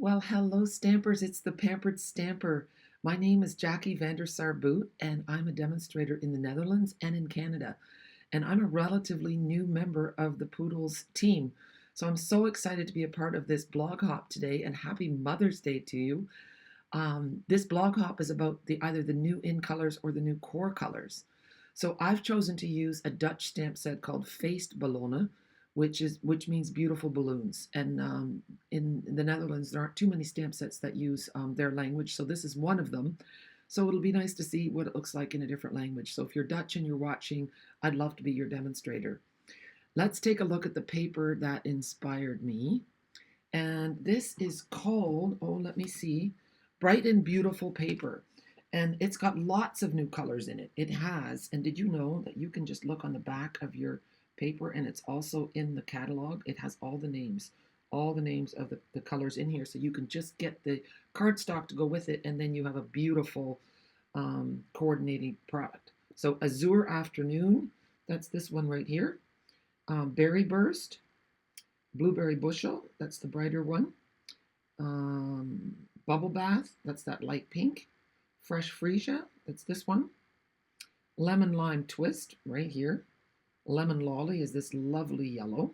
Well, hello, Stampers. It's the Pampered Stamper. My name is Jackie Vandersar Boot, and I'm a demonstrator in the Netherlands and in Canada. And I'm a relatively new member of the Poodles team. So I'm so excited to be a part of this blog hop today, and happy Mother's Day to you. This blog hop is about either the new in colors or the new core colors. So I've chosen to use a Dutch stamp set called Feestballonnen, which means beautiful balloons. And in the Netherlands, there aren't too many stamp sets that use their language, so this is one of them. So it'll be nice to see what it looks like in a different language. So if you're Dutch and you're watching, I'd love to be your demonstrator. Let's take a look at the paper that inspired me. And this is called, oh, let me see, Bright and Beautiful Paper. And it's got lots of new colors in it. It has, and did you know that you can just look on the back of your paper, and it's also in the catalog? It has all the names of the colors in here, so you can just get the cardstock to go with it, and then you have a beautiful coordinating product. So Azure Afternoon, that's this one right here. Berry Burst, Blueberry Bushel, that's the brighter one. Bubble Bath, that's that light pink. Fresh Freesia, that's this one. Lemon Lime Twist, right here. Lemon Lolly is this lovely yellow.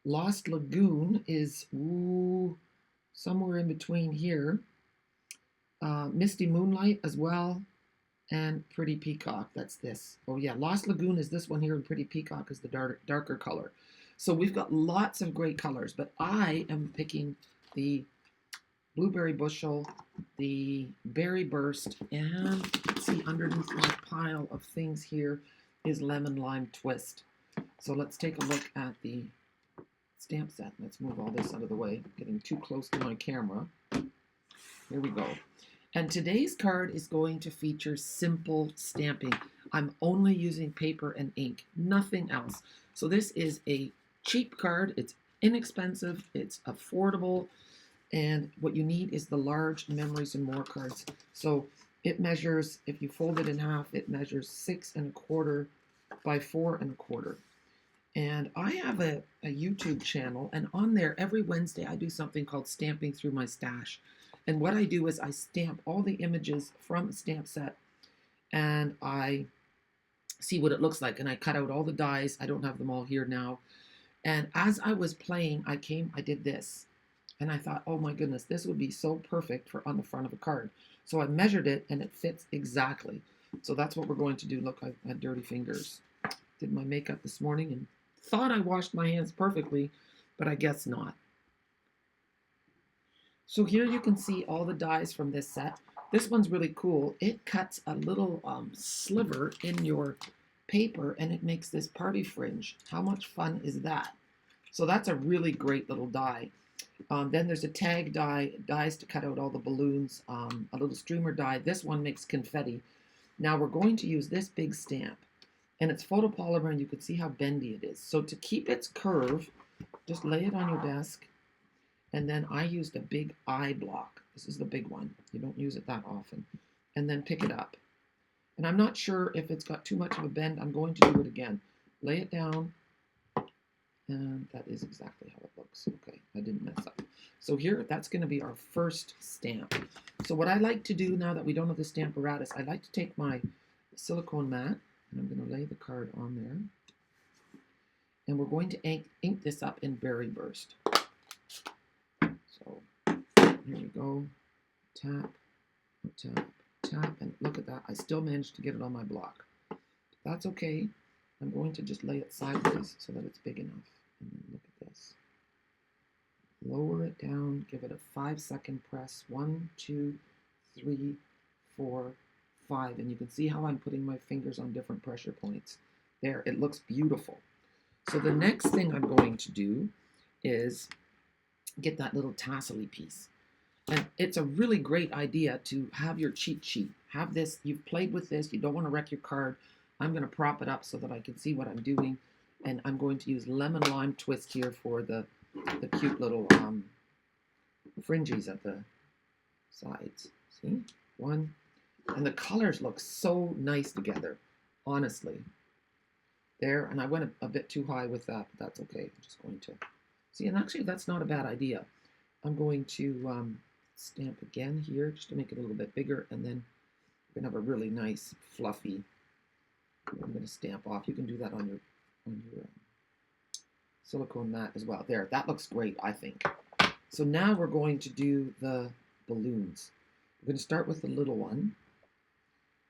Lost Lagoon is somewhere in between here. Misty Moonlight as well. And Pretty Peacock, that's this. Oh yeah, Lost Lagoon is this one here, and Pretty Peacock is the darker color. So we've got lots of great colors, but I am picking the Blueberry Bushel, the Berry Burst, and let's see, underneath my pile of things here is Lemon Lime Twist. So let's take a look at the stamp set. Let's move all this out of the way, getting too close to my camera. Here we go. And today's card is going to feature simple stamping. I'm only using paper and ink, nothing else. So this is a cheap card. It's inexpensive, it's affordable, and what you need is the large Memories and More cards. So it measures, if you fold it in half, it measures 6 1/4 by 4 1/4. And I have a YouTube channel, and on there every Wednesday I do something called Stamping Through My Stash. And what I do is I stamp all the images from the stamp set, and I see what it looks like, and I cut out all the dies. I don't have them all here now. And as I was playing, I did this. And I thought, oh my goodness, this would be so perfect for on the front of a card. So I measured it, and it fits exactly. So that's what we're going to do. Look, I had dirty fingers. Did my makeup this morning and thought I washed my hands perfectly, but I guess not. So here you can see all the dies from this set. This one's really cool. It cuts a little sliver in your paper, and it makes this party fringe. How much fun is that? So that's a really great little die. Then there's a tag die, dies to cut out all the balloons, a little streamer die. This one makes confetti. Now we're going to use this big stamp, and it's photopolymer, and you can see how bendy it is. So to keep its curve, just lay it on your desk, and then I used a big eye block. This is the big one. You don't use it that often. And then pick it up. And I'm not sure if it's got too much of a bend. I'm going to do it again. Lay it down. And that is exactly how it looks. Okay, I didn't mess up. So here, that's going to be our first stamp. So what I like to do now that we don't have the Stamparatus, I like to take my silicone mat, and I'm going to lay the card on there. And we're going to ink this up in Berry Burst. So here we go. Tap, tap, tap, and look at that. I still managed to get it on my block. That's okay. I'm going to just lay it sideways so that it's big enough. And then look at this. Lower it down, give it a 5-second press. 1, 2, 3, 4, 5. And you can see how I'm putting my fingers on different pressure points. There, it looks beautiful. So the next thing I'm going to do is get that little tassel-y piece. And it's a really great idea to have your cheat sheet. Have this, you've played with this, you don't want to wreck your card. I'm going to prop it up so that I can see what I'm doing. And I'm going to use Lemon Lime Twist here for the cute little fringes at the sides. See? One. And the colors look so nice together, honestly. There, and I went a bit too high with that, but that's okay. I'm just going to see, and actually that's not a bad idea. I'm going to stamp again here just to make it a little bit bigger, and then we're gonna have a really nice fluffy. I'm gonna stamp off. You can do that on your silicone mat as well. There, that looks great, I think. So now we're going to do the balloons. We're going to start with the little one,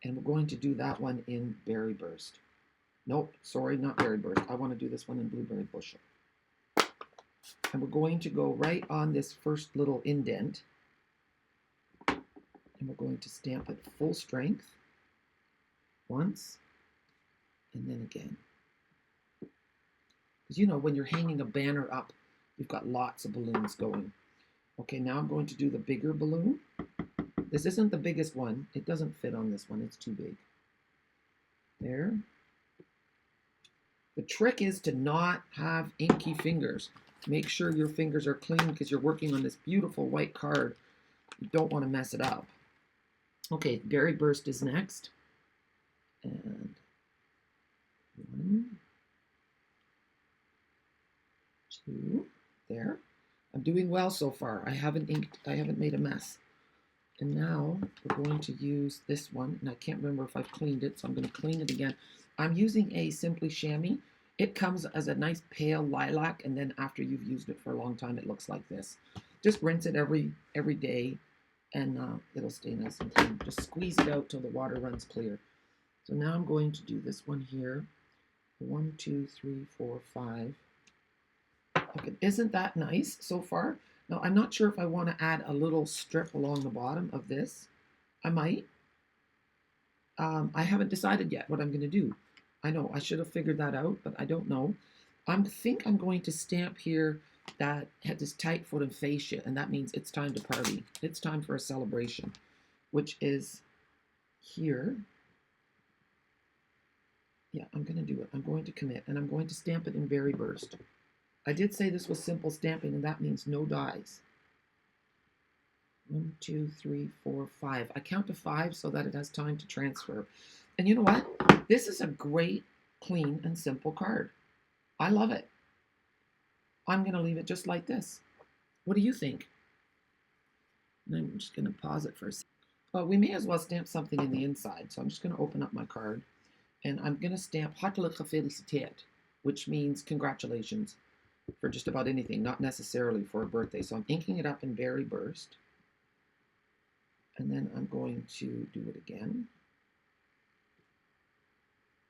and we're going to do that one in Berry Burst. Nope, sorry, not Berry Burst. I want to do this one in Blueberry Bushel. And we're going to go right on this first little indent, and we're going to stamp it full strength once, and then again. Because you know, when you're hanging a banner up, you've got lots of balloons going. Okay, now I'm going to do the bigger balloon. This isn't the biggest one. It doesn't fit on this one. It's too big. There. The trick is to not have inky fingers. Make sure your fingers are clean because you're working on this beautiful white card. You don't want to mess it up. Okay, Berry Burst is next. And one, two, there. I'm doing well so far. I haven't made a mess. And now we're going to use this one, and I can't remember if I've cleaned it, so I'm going to clean it again. I'm using a Simply Chamois. It comes as a nice pale lilac, and then after you've used it for a long time, it looks like this. Just rinse it every day, and it'll stay nice and clean. Just squeeze it out till the water runs clear. So now I'm going to do this one here. 1, 2, 3, 4, 5. Okay, isn't that nice so far? Now, I'm not sure if I want to add a little strip along the bottom of this. I might. I haven't decided yet what I'm going to do. I know I should have figured that out, but I don't know. I think I'm going to stamp here that had this tight foot and fascia, and that means it's time to party. It's time for a celebration, which is here. Yeah, I'm going to do it. I'm going to commit, and I'm going to stamp it in Berry Burst. I did say this was simple stamping, and that means no dies. 1, 2, 3, 4, 5. I count to 5 so that it has time to transfer. And you know what? This is a great, clean, and simple card. I love it. I'm going to leave it just like this. What do you think? And I'm just going to pause it for a second. Well, we may as well stamp something in the inside. So I'm just going to open up my card, and I'm going to stamp Hartelijk gefeliciteerd, which means congratulations for just about anything, not necessarily for a birthday. So I'm inking it up in Berry Burst. And then I'm going to do it again.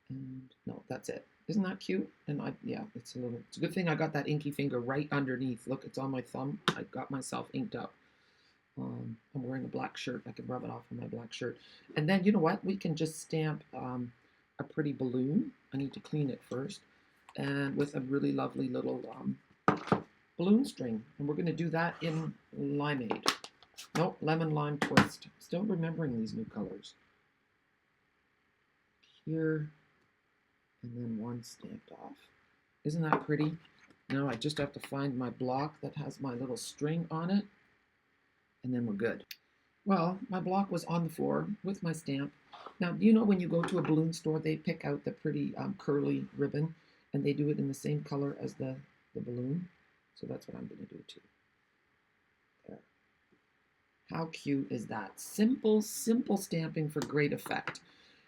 And no, that's it. Isn't that cute? And yeah, it's a good thing I got that inky finger right underneath. Look, it's on my thumb. I got myself inked up. I'm wearing a black shirt. I can rub it off on my black shirt. And then, you know what? We can just stamp a pretty balloon. I need to clean it first. And with a really lovely little balloon string. And we're going to do that in Limeade. Nope, Lemon Lime Twist. Still remembering these new colors. Here, and then one stamped off. Isn't that pretty? Now I just have to find my block that has my little string on it, and then we're good. Well, my block was on the floor with my stamp. Now, you know when you go to a balloon store, they pick out the pretty curly ribbon, and they do it in the same color as the balloon. So that's what I'm going to do too. There. How cute is that? Simple, simple stamping for great effect.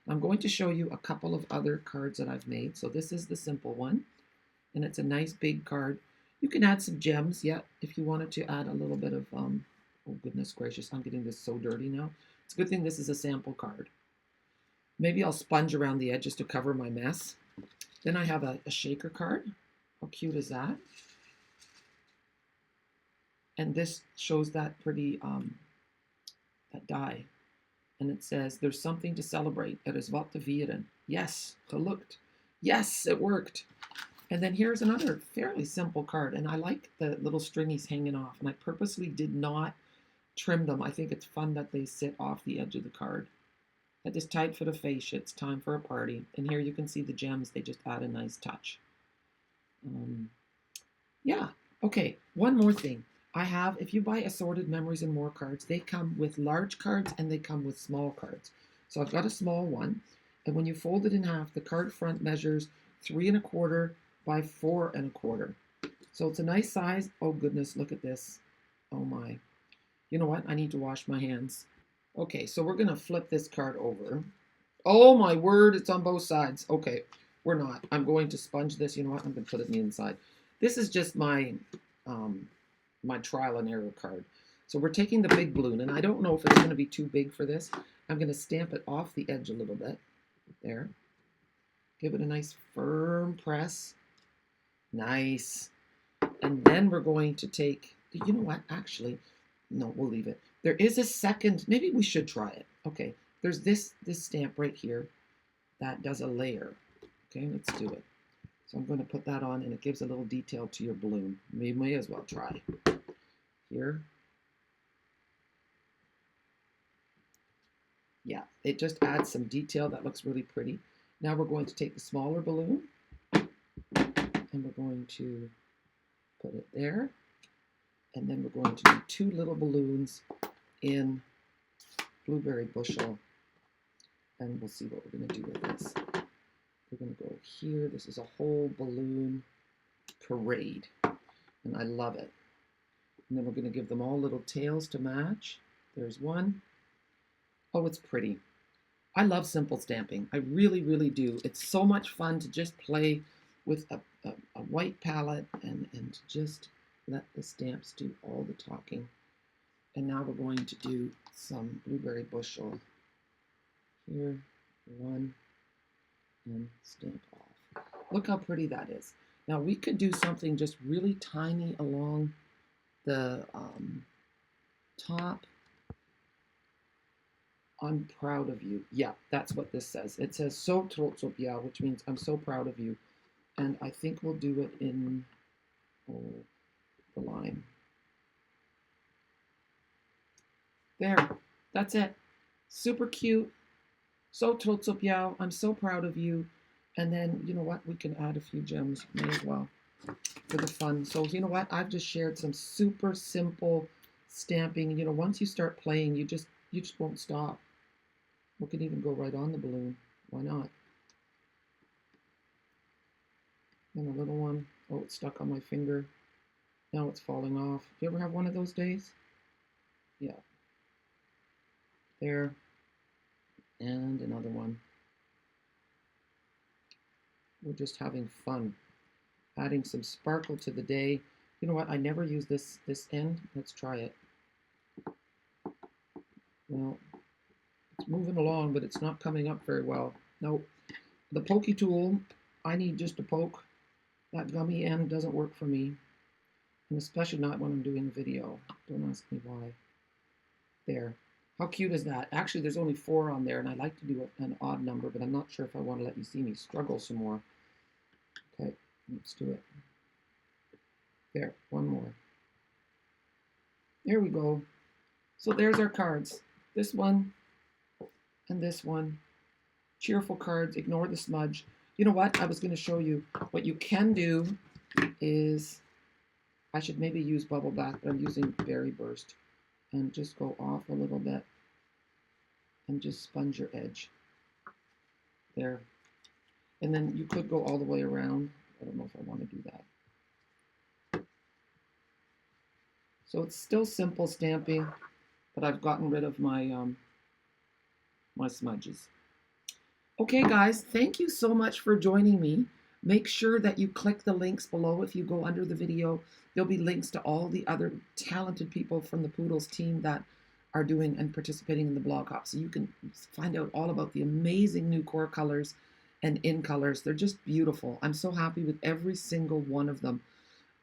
I'm going to show you a couple of other cards that I've made. So this is the simple one, and it's a nice big card. You can add some gems, yeah, if you wanted to add a little bit of, oh goodness gracious, I'm getting this so dirty now. It's a good thing this is a sample card. Maybe I'll sponge around the edges to cover my mess. Then I have a shaker card. How cute is that? And this shows that pretty, that die. And it says, there's something to celebrate. Er is wat te vieren. Yes, gelukt. Yes, it worked. And then here's another fairly simple card. And I like the little stringies hanging off. And I purposely did not trim them. I think it's fun that they sit off the edge of the card. That is tight for the fascia. It's time for a party. And here you can see the gems. They just add a nice touch. Yeah. Okay, one more thing. I have, if you buy Assorted Memories and More cards, they come with large cards and they come with small cards. So I've got a small one, and when you fold it in half, the card front measures 3 1/4 by 4 1/4. So it's a nice size. Oh goodness, look at this. Oh my. You know what? I need to wash my hands. Okay, so we're going to flip this card over. Oh my word, it's on both sides. Okay, we're not. I'm going to sponge this. You know what? I'm going to put it on the inside. This is just my my trial and error card. So we're taking the big balloon, and I don't know if it's going to be too big for this. I'm going to stamp it off the edge a little bit. There. Give it a nice firm press. Nice. And then we're going to take, you know what? Actually, no, we'll leave it. There is a second, maybe we should try it. Okay, there's this stamp right here that does a layer. Okay, let's do it. So I'm going to put that on, and it gives a little detail to your balloon. We may as well try. Here. Yeah, it just adds some detail that looks really pretty. Now we're going to take the smaller balloon, and we're going to put it there. And then we're going to do 2 little balloons in Blueberry Bushel. And we'll see what we're going to do with this. We're going to go here. This is a whole balloon parade. And I love it. And then we're going to give them all little tails to match. There's one. Oh, it's pretty. I love simple stamping. I really, really do. It's so much fun to just play with a white palette and just let the stamps do all the talking. And now we're going to do some Blueberry Bushel. Here, one, and stamp off. Look how pretty that is. Now we could do something just really tiny along the top. I'm proud of you. Yeah, that's what this says. It says so trotsopiao, which means I'm so proud of you. And I think we'll do it in the line. There, that's it. Super cute. So trotsopiao, I'm so proud of you. And then, you know what, we can add a few gems, may as well, for the fun. So, you know what, I've just shared some super simple stamping. You know, once you start playing, you just won't stop. We can even go right on the balloon. Why not? And a little one. Oh, it's stuck on my finger. Now it's falling off. Do you ever have one of those days? Yeah. There. And another one. We're just having fun. Adding some sparkle to the day. You know what? I never use this end. Let's try it. Well, it's moving along, but it's not coming up very well. No, the pokey tool, I need just to poke. That gummy end doesn't work for me, and especially not when I'm doing a video. Don't ask me why. There. How cute is that? Actually, there's only 4 on there, and I like to do an odd number, but I'm not sure if I want to let you see me struggle some more. Okay, let's do it. There, one more. There we go. So there's our cards. This one and this one. Cheerful cards, ignore the smudge. You know what? I was going to show you what you can do is, I should maybe use Bubble Bath, but I'm using Berry Burst. And just go off a little bit and just sponge your edge. There. And then you could go all the way around. I don't know if I want to do that. So it's still simple stamping, but I've gotten rid of my my smudges. Okay guys, thank you so much for joining me. Make sure that you click the links below. If you go under the video, there'll be links to all the other talented people from the Poodles team that are doing and participating in the blog hop. So you can find out all about the amazing new core colors and in colors. They're just beautiful. I'm so happy with every single one of them.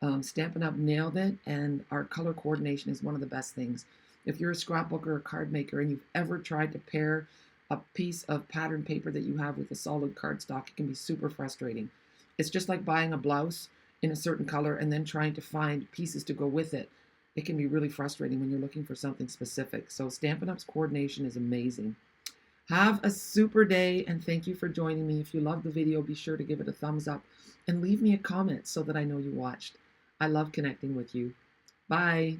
Stampin'Up nailed it, and our color coordination is one of the best things. If you're a scrapbooker or a card maker and you've ever tried to pair a piece of pattern paper that you have with a solid cardstock, it can be super frustrating. It's just like buying a blouse in a certain color and then trying to find pieces to go with it. It can be really frustrating when you're looking for something specific. So Stampin'Up's coordination is amazing. Have a super day, and thank you for joining me. If you loved the video, be sure to give it a thumbs up and leave me a comment so that I know you watched. I love connecting with you. Bye.